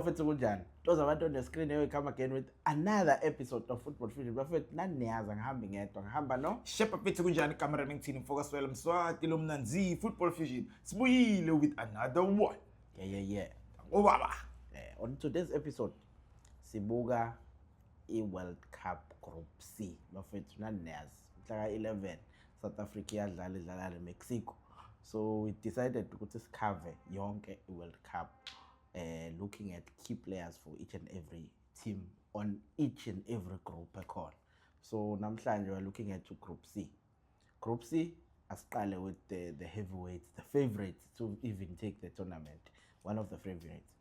bafethu kunjani? Those abantu on the screen here we come again with another episode of Football Fusion. Bafethu naniyaza ngihambi ngedwa ngihamba no Shepa Pete kunjani cameraman team focus well Mswati lo mnanzi Football Fusion. Sibuyile with another one. Yeah. Obaba. On today's episode sibuka i-World Cup Group C. Bafethu naniyazi mhla 11 South Africa idlala Mexico. So we decided ukuthi sikhave yonke i-World Cup. Looking at key players for each and every team on each and every group call. So namhlanje we're looking at Group C. Group C, asiqale with the heavyweights, the favorites to even take the tournament. One of the favorites,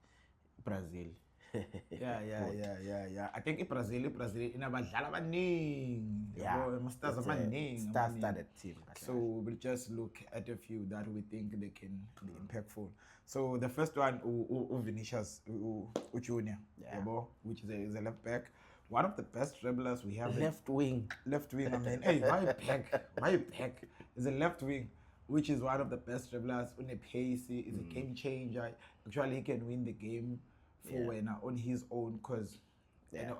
Brazil. Yeah. I think Brazil inabadlala abaningi. Stars abaningi. Star-studded team. So we'll just look at a few that we think they can be impactful. So the first one, Vinicius Junior, which is a left back. One of the best dribblers we have. Left wing. I mean, hey, why back? Is a left wing, which is one of the best dribblers. On a pace, is a game changer. Actually, he can win the game for when on his own, because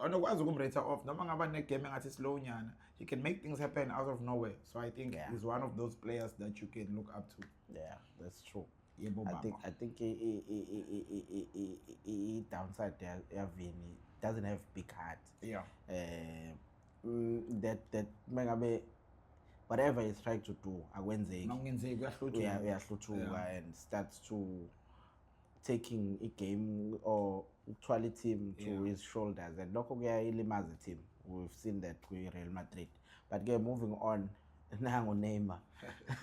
otherwise we go off. No matter game at slow nyana, he can make things happen out of nowhere. So I think he's one of those players that you can look up to. Yeah, that's true. I think he downside there, Vini doesn't have big heart. Yeah. That mengabe whatever he's trying to do, and starts to taking a game or actually team to his shoulders, and lokho kuyayilimaza team. We've seen that with Real Madrid. But moving on, nango Neymar.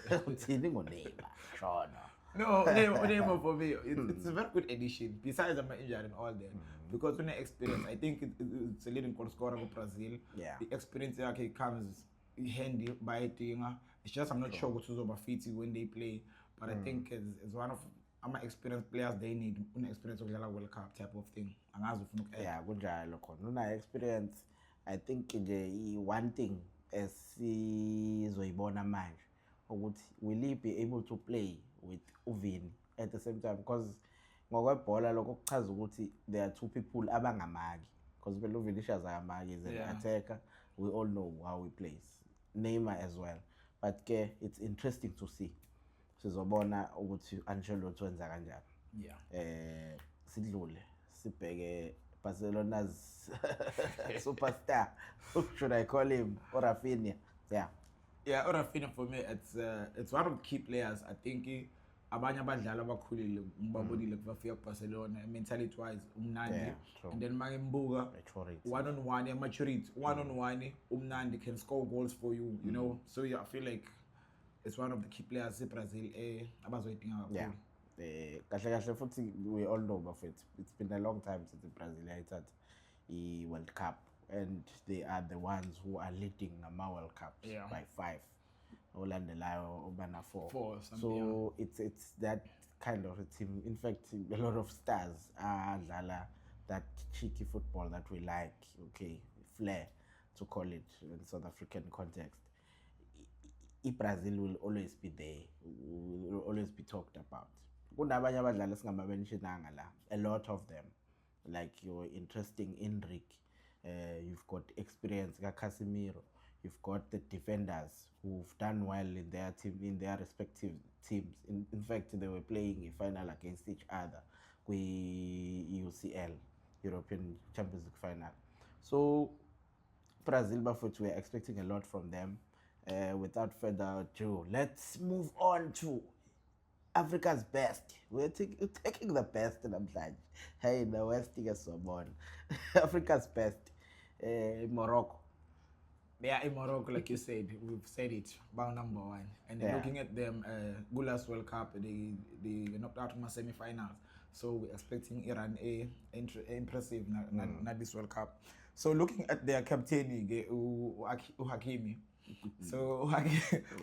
Uthini ngoNeymar? Shona. No, Neymar for me, it's a very good addition. Besides I'm injured and all that, because when I experience, I think it's a leading goal scorer of Brazil. Yeah. The experience comes handy by doing. It's just I'm not sure what's over fit when they play, but I think it's one of my experienced players they need an experience of the World Cup type of thing. Yeah, kunjalo khona. Una experience. I think one thing esizoyibona manje ukuthi will he be able to play with Uvini at the same time, because ngokwebhola lokho kuchaza ukuthi there are two people abangamaki, because Vinicius akamaki is an attacker. We all know how he plays. Neymar as well. But it's interesting to see. Sizobona ukuthi Ancelotti wenza kanjani. Yeah. Sidlule sibheke Barcelona's superstar. Should I call him or Rafinha? Yeah, Rafinha for me it's one of the key players. I think abanye abadlali abakhulile ngibabonile bafika Barcelona mentality wise umnandi, and then mangimbuka one-on-one maturity, one-on-one umnandi, can score goals for you, you know. So I feel like it's one of the key players in Brazil abazoyidinga kakhulu. Kahle futhi we all know bafethu it's been a long time since Brazil had the World Cup, and they are the ones who are leading nama World Cups by 5. Olandelayo obana 4. So it's that kind of a team. In fact, a lot of stars adlala that cheeky football that we like, flair to call it in South African context. Brazil will always be there, will always be talked about. Kunabanye abadlali singamabenishonanga la, a lot of them, like your interesting Endrick, you've got experience ka Casemiro, you've got the defenders who've done well in their team, in their respective teams. In fact, they were playing a final against each other with UCL, European Champions League final. So Brazil, bafethu, we're expecting a lot from them. Without further ado, let's move on to Africa's best. We're taking the best in namhlanje. Hey, the West is someone. Africa's best. Morocco. Yeah, in Morocco, like you said, we've said it, about number 1. And looking at them, Gulas World Cup, they knocked out in my semi-finals. So we're expecting Iran impressive not this World Cup. So looking at their captain, Hakimi. So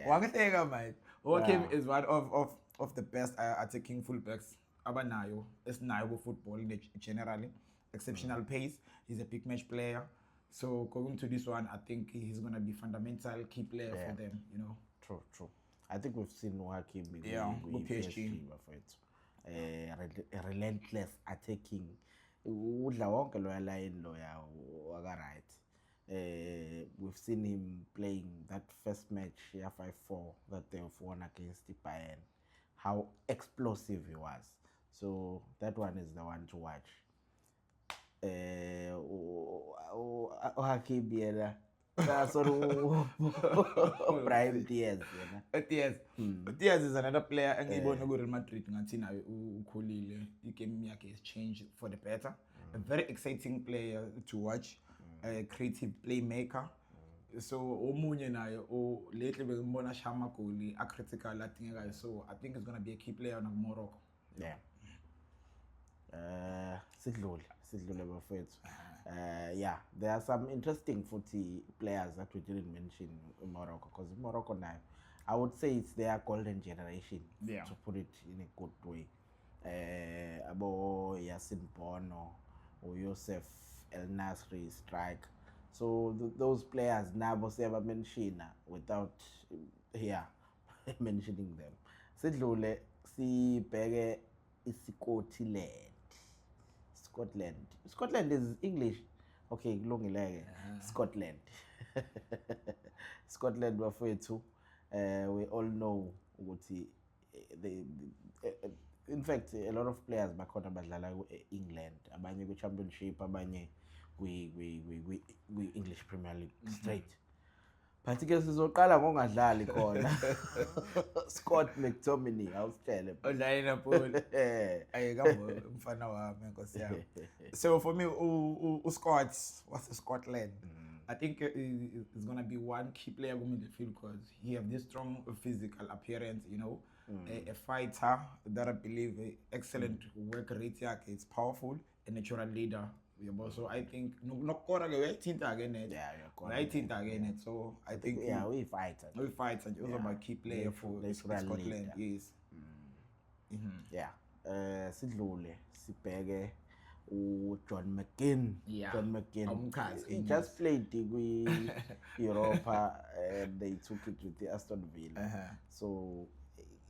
Hakimi is one of the best attacking fullbacks abanayo esinayo football generally. Exceptional pace. He's a big match player. So going to this one, I think he's going to be fundamental key player for them, you know. True. I think we've seen Hakimi with PSG. A relentless attacking udla wonke loya line loya waka right. We've seen him playing that first match, 5-4, that they've won against the Bayern. How explosive he was. So that one is the one to watch. Hakim yena. Sorry, Brahim Diaz. Diaz is another player engibona ku Real Madrid ngathi naye ukhulile. Igame yakhe has changed for the better. A very exciting player to watch. A creative playmaker. So omunye naye lately bengibona shama goli a critical adingekayo. So I think it's going to be a key player on Morocco. Yeah. Sidlule bafethu. Yeah, there are some interesting footy players that we didn't mention in Morocco, because Morocco now, I would say it's their golden generation, to put it in a good way. Abo Yasin Bono or Youssef El Nasri strike. So those players never ever mention without mentioning them. Sidlule sibheke Scotland is English. Okay, kulungile. Scotland. Scotland bafethu. We all know ukuthi in fact a lot of players bakhona badlala England, abanye ku Championship, abanye kwi English Premier League straight. But ke sizoqala ngongadlali khona. Scott McTominay awusitshele. Online Paul. Ayekabo umfana wami Nkosi yami. So for me Scott, what's Scotland? I think it's going to be one key player in the midfield because he have this strong physical appearance, you know, a fighter that I believe excellent work rate, it's powerful, a natural leader. So I think no again. So I think we fight. It was about key player for Scotland. Yes. Yeah. Sidlule sibheke John McGinn. John McGinn. He just played with Europa and they took it with the Aston Villa. So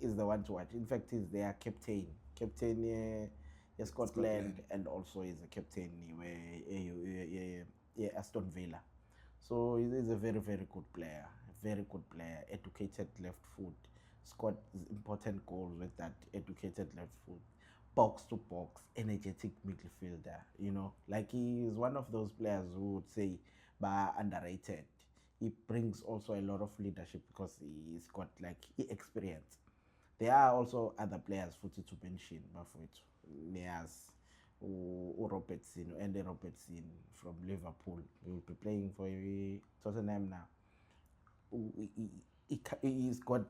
he's the one to watch. In fact, he's their captain. Scotland, and also is a captain Aston Villa. So he's a very, very good player. Educated left foot. Scored important goals with that educated left foot. Box to box, energetic midfielder. You know, like he is one of those players who would say underrated. He brings also a lot of leadership because he's got experience. There are also other players to mention, Neas, Robertson, Andy Robertson from Liverpool. He will be playing for Tottenham now. He's got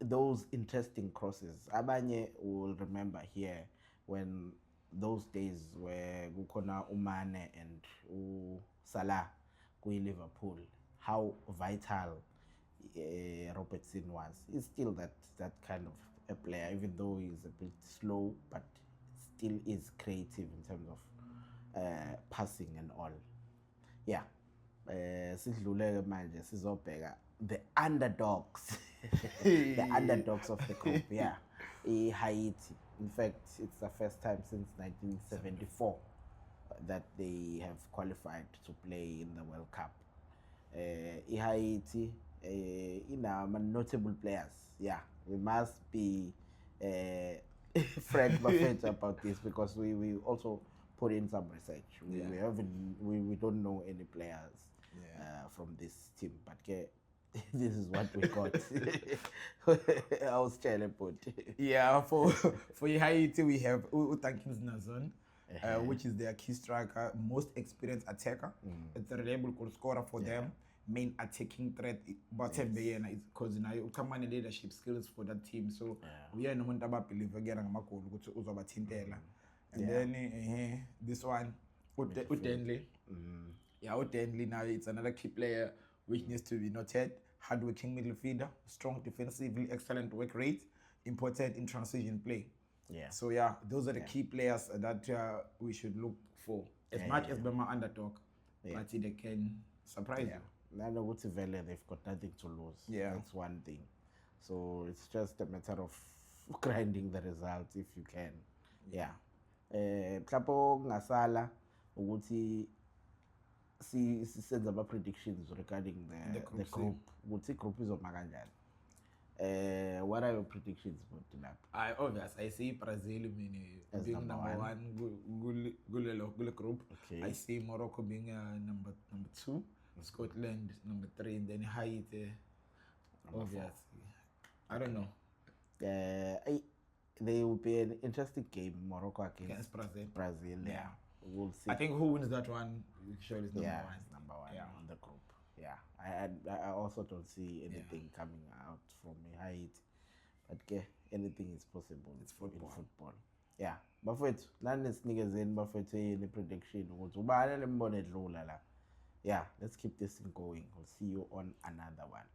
those interesting crosses. Abanye will remember here when those days where Gukona Umane and Salah go Liverpool, how vital Robertson was. He's still that kind of a player, even though he's a bit slow, but still is creative in terms of passing and all. Yeah. Sidluleke manje sizobheka the underdogs. The underdogs of the group, yeah. Haiti. In fact, it's the first time since 1974 that they have qualified to play in the World Cup. Haiti, notable players. Yeah, we must be frank about this because we also put in some research. We don't know any players from this team, but this is what we got. I was telling put. Yeah, for Haiti we have Utankins Nazon, which is their key striker, most experienced attacker. It's a reliable goal scorer for them. Main attacking threat, but because now you come on leadership skills for that team. So we are no one about believe again and then this one Udenley. Udenley now it's another key player which needs to be noted. Hardworking midfielder, strong defensively, excellent work rate, important in transition play. So those are the key players that we should look for. As much as Bema underdog, but they can surprise you. They've got nothing to lose. That's one thing. So it's just a matter of grinding the results if you can. Mhlawumbe okungasala ukuthi senze ama predictions regarding the group ukuthi igroup izoma kanjani. What are your predictions for lapha? Obvious I see Brazil being number 1 kule group. Okay. I see Morocco being number 2, Scotland number 3, and then Haiti obviously. I don't know. There will be an interesting game, Morocco against Brazil. Yeah. We'll see. I think who wins that one surely is number 1. Number 1 on the group. Yeah. I also don't see anything coming out from Haiti. But anything is possible. It's football. In football. Yeah. Bafethu, nani sinikezeni bafethu yini prediction ukuthi ubani lembone edlula la. Yeah, let's keep this thing going. We'll see you on another one.